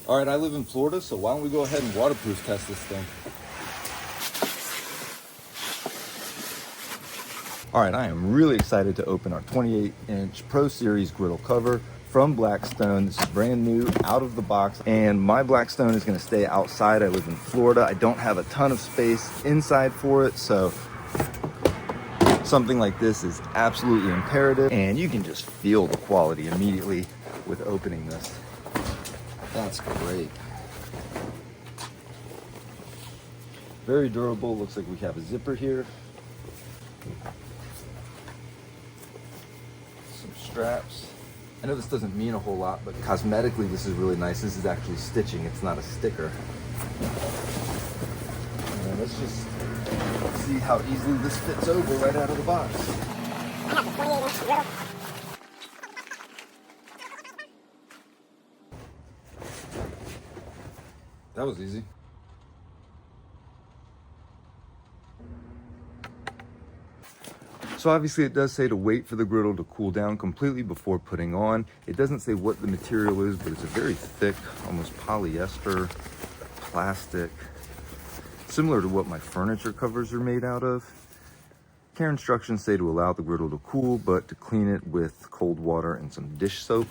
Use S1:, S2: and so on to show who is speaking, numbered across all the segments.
S1: All right, I live in Florida, so why don't we go ahead and waterproof test this thing. All right, I am really excited to open our 28-inch ProSeries Griddle cover from Blackstone. This is brand new, out of the box, and my Blackstone is gonna stay outside. I live in Florida. I don't have a ton of space inside for it, so something like this is absolutely imperative, and you can just feel the quality immediately with opening this. That's great. Very durable. Looks like we have a zipper here. Some straps. I know this doesn't mean a whole lot, but cosmetically this is really nice. This is actually stitching. It's not a sticker. And let's just see how easily this fits over right out of the box.
S2: I have the 28-inch griddle.
S1: That was easy. So obviously it does say to wait for the griddle to cool down completely before putting on. It doesn't say what the material is, but it's a very thick, almost polyester, plastic, similar to what my furniture covers are made out of. Care instructions say to allow the griddle to cool, but to clean it with cold water and some dish soap.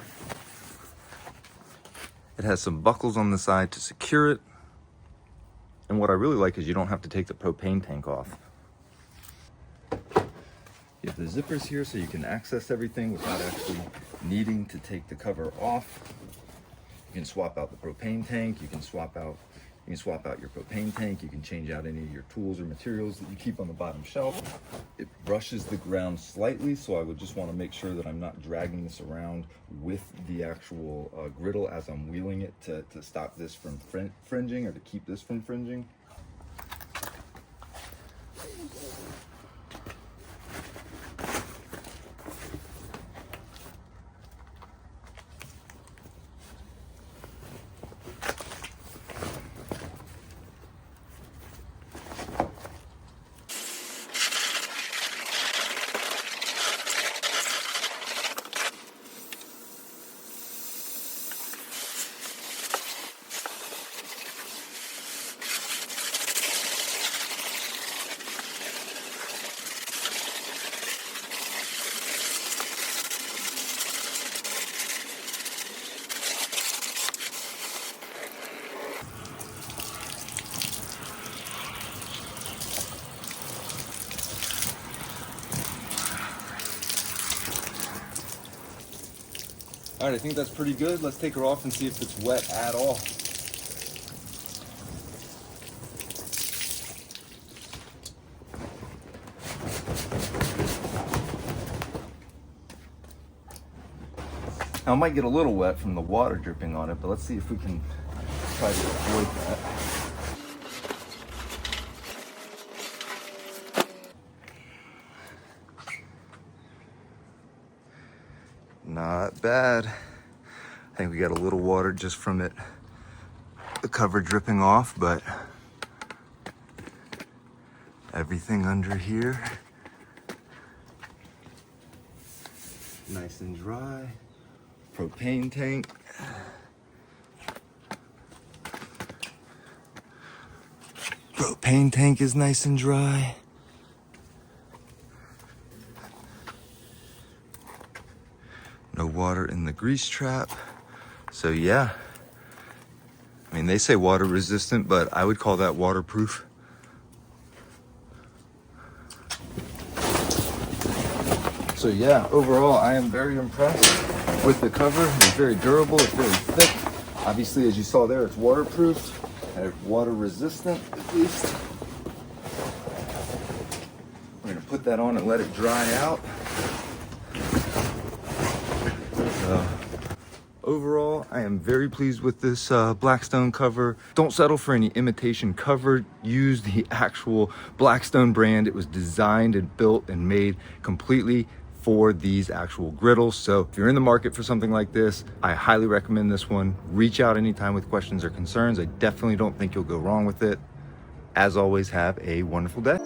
S1: It has some buckles on the side to secure it. And what I really like is you don't have to take the propane tank off. You have the zippers here so you can access everything without actually needing to take the cover off. You can swap out the propane tank, you can swap out your propane tank, you can change out any of your tools or materials that you keep on the bottom shelf. It brushes the ground slightly, so I would just want to make sure that I'm not dragging this around with the actual griddle as I'm wheeling it to stop this from fringing or to keep this from fringing. All right, I think that's pretty good. Let's take her off and see if it's wet at all. Now, it might get a little wet from the water dripping on it, but let's see if we can try to avoid that. Not bad. I think we got a little water just from it, the cover dripping off, but everything under here, nice and dry. Propane tank. Propane tank is nice and dry. No water in the grease trap. So yeah, I mean, they say water resistant, but I would call that waterproof. So yeah, overall, I am very impressed with the cover. It's very durable, it's very thick. Obviously, as you saw there, it's waterproof, and water resistant at least. We're gonna put that on and let it dry out. So, overall, I am very pleased with this Blackstone cover. Don't settle for any imitation cover. Use the actual Blackstone brand. It was designed and built and made completely for these actual griddles. So if you're in the market for something like this, I highly recommend this one. Reach out anytime with questions or concerns. I definitely don't think you'll go wrong with it. As always, have a wonderful day.